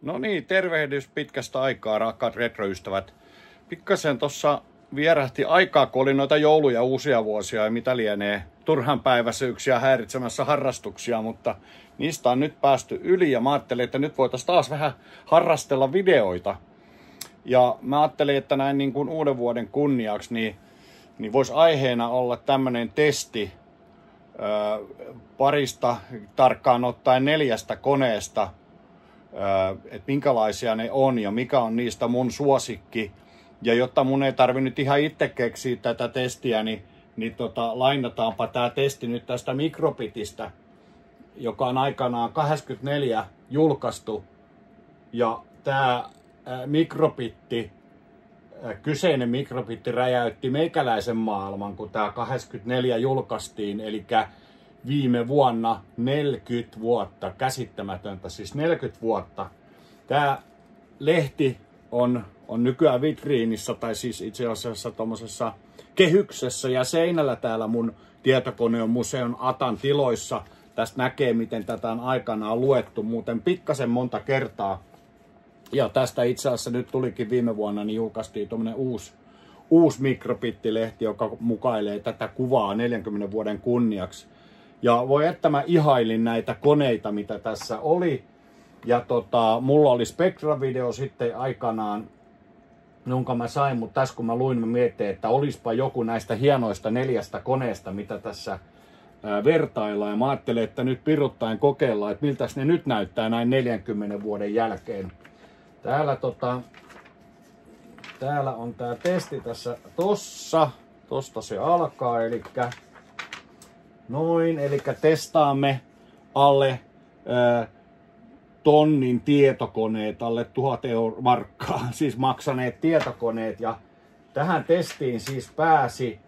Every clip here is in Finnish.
No niin, tervehdys pitkästä aikaa, rakkaat retroystävät. Pikkasen tossa vierähti aikaa, kun oli noita joulu- ja uusia vuosia ja mitä lienee turhanpäiväisyyksiä häiritsemässä harrastuksia, mutta niistä on nyt päästy yli ja mä ajattelin, että nyt voitaisiin taas vähän harrastella videoita. Ja mä ajattelin, että näin niin kuin uuden vuoden kunniaksi, niin voisi aiheena olla tämmönen testi parista, tarkkaan ottaen 4 koneesta, että minkälaisia ne on ja mikä on niistä mun suosikki. Ja jotta mun ei tarvinnut ihan itse keksiä tätä testiä, niin lainataanpa tämä testi nyt tästä Microbitistä, joka on aikanaan 84 julkaistu. Ja tämä kyseinen Microbitti räjäytti meikäläisen maailman, kun tämä 84 julkaistiin, eli viime vuonna 40 vuotta, käsittämätöntä, siis 40 vuotta. Tämä lehti on nykyään vitriinissä, tai siis itse asiassa tuommoisessa kehyksessä, ja seinällä täällä mun tietokone on Museon Atan tiloissa. Tästä näkee, miten tätä on aikanaan luettu muuten pikkasen monta kertaa. Ja tästä itse asiassa nyt tulikin viime vuonna, niin julkaistiin tuommoinen uusi Microbitti-lehti, joka mukailee tätä kuvaa 40 vuoden kunniaksi. Ja voi että mä ihailin näitä koneita, mitä tässä oli. Ja mulla oli Spectra-video sitten aikanaan, jonka mä sain, mutta tässä kun mä luin, mä mietin, että olispa joku näistä hienoista 4 koneesta, mitä tässä vertaillaan. Ja mä ajattelin, että nyt piruttaen kokeillaan, että miltä ne nyt näyttää näin 40 vuoden jälkeen. Täällä on tää testi tässä tosta se alkaa, eli testaamme alle tonnin tietokoneet, alle 1000 markkaa, siis maksaneet tietokoneet, ja tähän testiin siis pääsi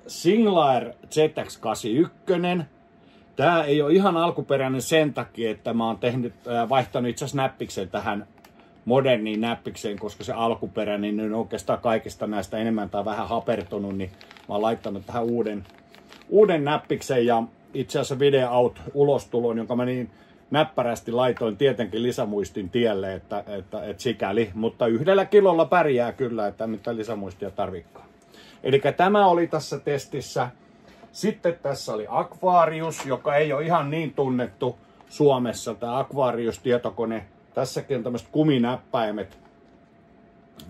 Singlair ZX81. Tää ei ole ihan alkuperäinen sen takia, että mä oon vaihtanut itse asiassa näppiksen tähän moderniin näppikseen, koska se alkuperäinen on oikeastaan kaikista näistä enemmän tai vähän hapertunut, niin mä oon laittanut tähän uuden näppiksen ja itse asiassa Video Out -ulostulon, jonka mä niin näppärästi laitoin tietenkin lisämuistin tielle, että sikäli, mutta 1 kilolla pärjää kyllä, että mitä lisämuistia tarvikaan. Eli tämä oli tässä testissä. Sitten tässä oli Aquarius, joka ei ole ihan niin tunnettu Suomessa, tämä Aquarius-tietokone. Tässäkin on tämmöiset kuminäppäimet,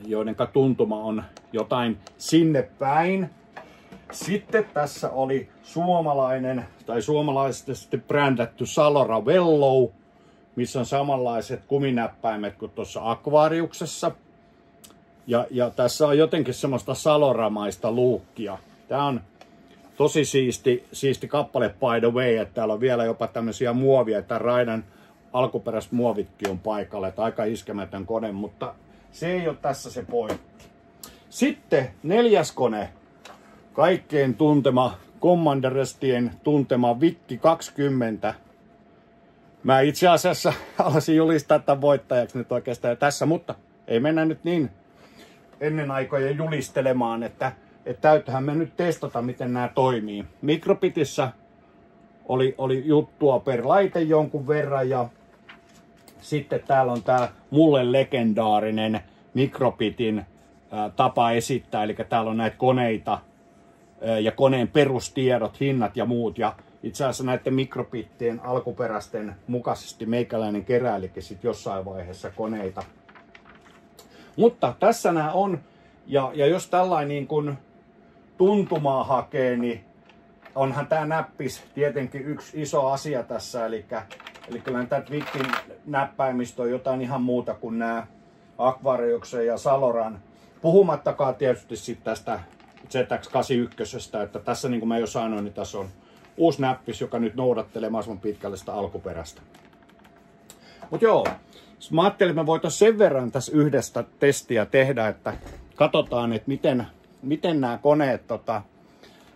joiden tuntuma on jotain sinne päin. Sitten tässä oli suomalainen tai suomalaisesti brändätty Salora Vellow, missä on samanlaiset kuminäppäimet kuin tuossa Aquariuksessa. Ja tässä on jotenkin semmoista saloramaista luukkia. Tää on tosi siisti kappale by the way, että täällä on vielä jopa tämmöisiä muovia, että raidan alkuperäiset muovitkin on paikalle, että aika iskemätön kone, mutta se ei ole tässä se pointti. Sitten 4. kone, kaikkein tuntema, Commanderestien tuntema VIC 20. Mä itse asiassa alasin julistaa tämän voittajaksi nyt oikeastaan tässä, mutta ei mennä nyt niin ennen aikoja julistelemaan, että täytyyhän me nyt testata, miten nämä toimii. Microbitissä oli juttua per laite jonkun verran, ja sitten täällä on tää mulle legendaarinen Microbitin tapa esittää, eli täällä on näitä koneita ja koneen perustiedot, hinnat ja muut, ja itse asiassa näiden Microbittien alkuperäisten mukaisesti meikäläinen keräilikin sitten jossain vaiheessa koneita. Mutta tässä nämä on, ja jos tällainen niin kuin tuntumaa hakee, niin onhan tämä näppis tietenkin yksi iso asia tässä, eli kyllä tämä Vicin näppäimistö on jotain ihan muuta kuin nämä Aquariuksen ja Saloran. Puhumattakaan tietysti sitten tästä ZX81, että tässä niin kuin mä jo sanoin, niin tässä on uusi näppis, joka nyt noudattelee mahdollisimman pitkälle sitä alkuperäistä. Mutta joo, mä ajattelin, että me voitaisiin sen verran tässä yhdestä testiä tehdä, että katsotaan, että miten nämä koneet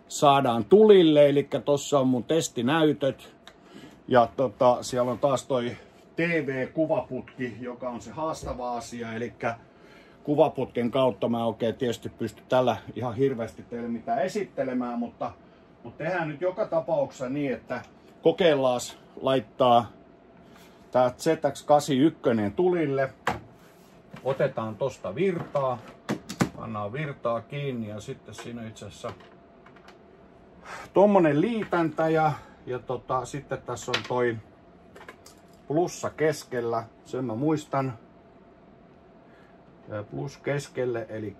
saadaan tulille. Eli tuossa on mun testinäytöt. Ja siellä on taas toi TV-kuvaputki, joka on se haastava asia. Eli kuvaputken kautta mä oikein tietysti pysty tällä ihan hirveästi teille mitään esittelemään, mutta tehdään nyt joka tapauksessa niin, että kokeillaan laittaa tää ZX81 tulille. Otetaan tosta virtaa. Pannaan virtaa kiinni ja sitten siinä itse asiassa tommonen liitäntä ja sitten tässä on toi plussa keskellä. Sen mä muistan. Plus keskelle, eli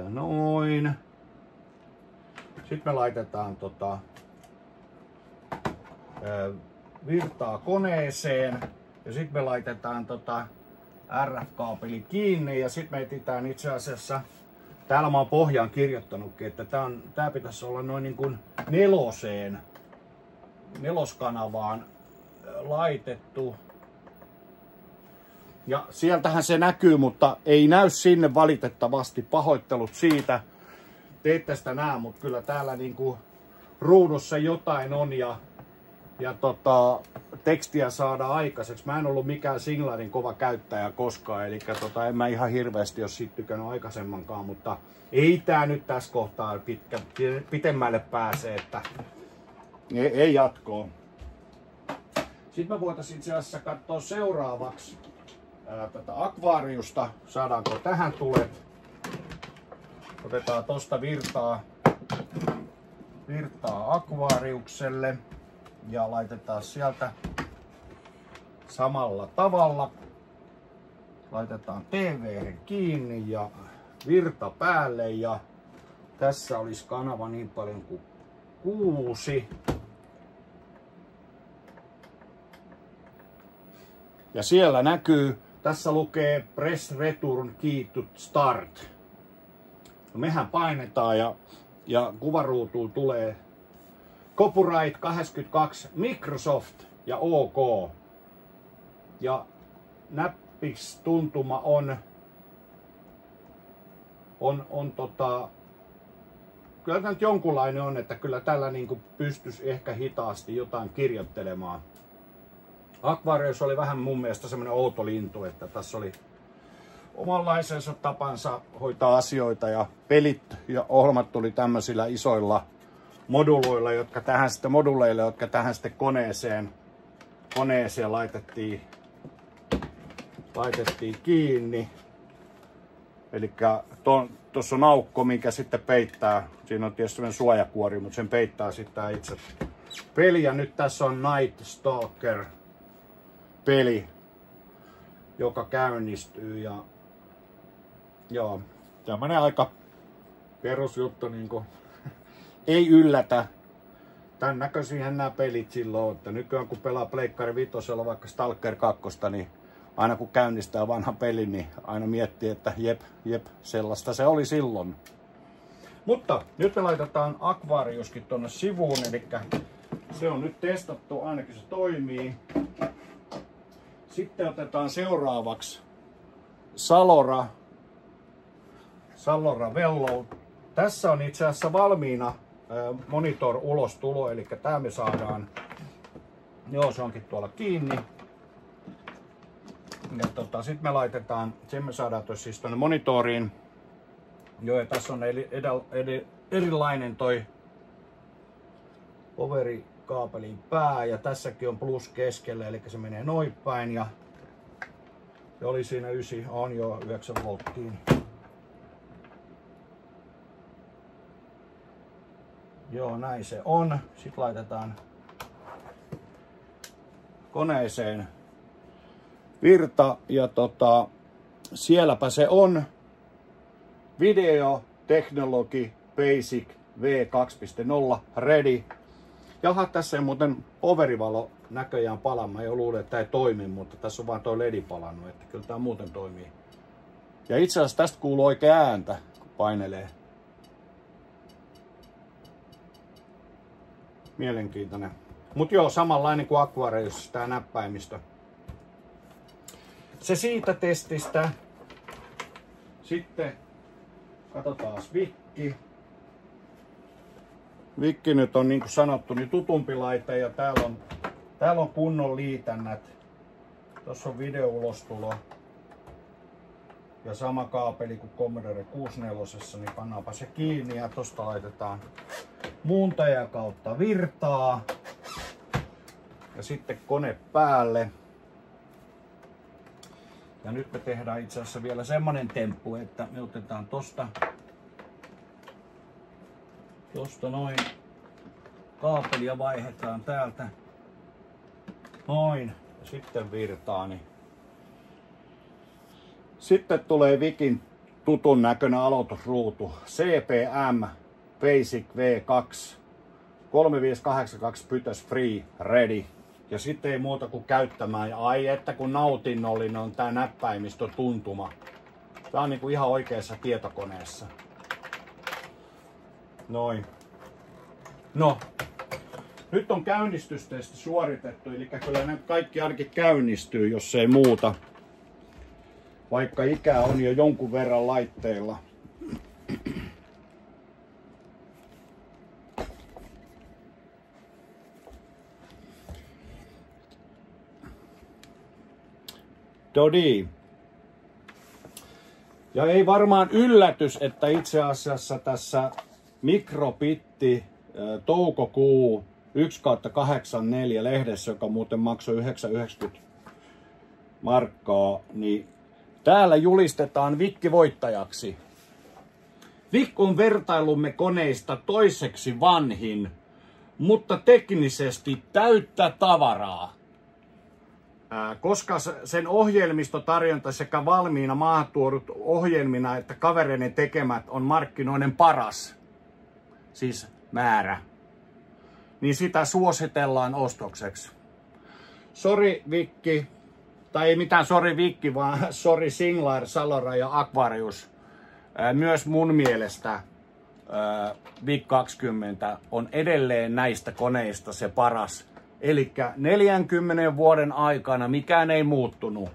noin. Sitten me laitetaan virtaa koneeseen ja sitten me laitetaan RF-kaapeli kiinni ja sitten me etsitään itse asiassa, täällä mä oon pohjaan kirjoittanutkin, että tää pitäisi olla noin niin kuin neloskanavaan laitettu. Ja sieltähän se näkyy, mutta ei näy sinne valitettavasti. Pahoittelut siitä. Te ette sitä näe, mutta kyllä täällä niinku ruudussa jotain on ja tekstiä saada aikaiseksi. Mä en ollut mikään Singlarin kova käyttäjä koskaan, eli en mä ihan hirveästi ole siitä tykännyt aikaisemmankaan, mutta ei tää nyt tässä kohtaa pitemmälle pääse, että ei jatkoa. Sitten me voitaisiin itse asiassa katsoa seuraavaksi tätä akvaariusta. Saadaanko tähän tulet? Otetaan tosta virtaa akvaariukselle ja laitetaan sieltä samalla tavalla. Laitetaan TV kiinni ja virta päälle ja tässä olisi kanava niin paljon kuin 6. Ja siellä näkyy, tässä lukee Press Return Key to Start. No mehän painetaan ja kuvaruutuun tulee Copyright 82 Microsoft ja OK. Ja näppistuntuma on kyllä tämä nyt jonkunlainen on, että kyllä tällä niinku pystyisi ehkä hitaasti jotain kirjoittelemaan. Aquarius oli vähän mun mielestä semmoinen outo lintu, että tässä oli omanlaisensa tapansa hoitaa asioita ja pelit ja ohjelmat tuli tämmöisillä isoilla moduleilla, jotka tähän sitten koneeseen laitettiin kiinni. Eli tuossa on aukko, mikä sitten peittää, siinä on tietysti semmoinen suojakuori, mutta sen peittää sitten itse peli. Ja nyt tässä on Night Stalker peli, joka käynnistyy ja joo, tämmönen aika perusjuttu, niinku ei yllätä. Tän näköisiähän nämä pelit silloin, että nykyään kun pelaa Pleikkari 5 vaikka Stalker 2, niin aina kun käynnistää vanha peli, niin aina miettii, että jep, sellaista se oli silloin. Mutta nyt me laitetaan Aquariuskin tonne sivuun, eli se on nyt testattu, ainakin se toimii. Sitten otetaan seuraavaksi Salora Vellow. Tässä on itse asiassa valmiina monitor ulostulo, eli tää me saadaan, joo se onkin tuolla kiinni. Ja sitten me laitetaan, sen me saadaan siis tuonne monitoriin. Joo, ja tässä on erilainen toi powerikaapelin pää ja tässäkin on plus keskellä, eli se menee noin päin ja se oli siinä 9, on jo 9 volttiin. Joo, näin se on. Sitten laitetaan koneeseen virta ja sielläpä se on Video Technology Basic V2.0 ready. Jaha, tässä ei muuten powerivalo näköjään palaa. Mä jo luulen, että tämä ei toimi, mutta tässä on vaan tuo ledi palannut, että kyllä tämä muuten toimii. Ja itse asiassa tästä kuuluu oikein ääntä, kun painelee. Mielenkiintoinen. Mut joo, samanlainen kuin Aquarius, tää näppäimistö. Se siitä testistä. Sitten katsotaan Vikki. Vikki nyt on niin kuin sanottu niin tutumpi laite ja täällä on kunnon liitännät. Tuossa on videoulostulo. Ja sama kaapeli kuin Commodore 64, niin pannaanpa se kiinni ja tosta laitetaan muuntajan kautta virtaa. Ja sitten kone päälle. Ja nyt me tehdään itse asiassa vielä semmonen temppu, että me otetaan tosta noin kaapeli ja vaihdetaan täältä noin ja sitten virtaani. Sitten tulee Vikin tutun näköinen aloitusruutu. CPM Basic V2 3582 pytös free ready. Ja sitten ei muuta kuin käyttämään. Ja ai että kun nautinnollinen on tää näppäimistötuntuma. Tää on niinku ihan oikeassa tietokoneessa. Noin. No. Nyt on käynnistystesti suoritettu. Eli kyllä nämä kaikki ainakin käynnistyy, jos ei muuta. Vaikka ikää on jo jonkun verran laitteilla. Dodi. Ja ei varmaan yllätys, että itse asiassa tässä Mikrobitti toukokuu 1/84 lehdessä, joka muuten maksoi 9,90 markkaa, niin täällä julistetaan Vikki voittajaksi. Vik on vertailumme koneista toiseksi vanhin, mutta teknisesti täyttä tavaraa. Koska sen ohjelmistotarjonta sekä valmiina maahantuodut ohjelmina että kavereiden tekemät on markkinoiden paras, siis määrä, niin sitä suositellaan ostokseksi. Sori Vikki, tai ei mitään sori Vikki, vaan sori Singlar, Salora ja Aquarius. Myös mun mielestä VIC 20 on edelleen näistä koneista se paras. Elikkä 40 vuoden aikana mikään ei muuttunut.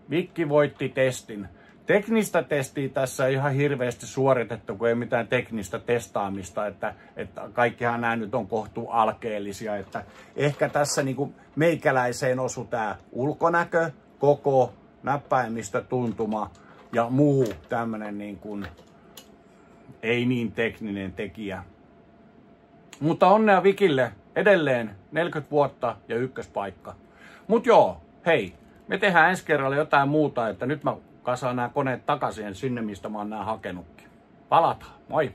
Vikki voitti testin. Teknistä testiä tässä ei ihan hirveästi suoritettu, kun ei mitään teknistä testaamista, että kaikkihan nämä nyt on kohtuu alkeellisia. Että ehkä tässä niinku meikäläiseen osui tää ulkonäkö, koko, näppäimistö, tuntuma ja muu tämmönen niin kuin ei niin tekninen tekijä. Mutta onnea Vikille edelleen 40 vuotta ja ykköspaikka. Mut joo, hei, me tehdään ensi kerralla jotain muuta, että nyt mä kasaan nämä koneet takaisin sinne, mistä mä oon nää hakenutkin. Palataan, moi!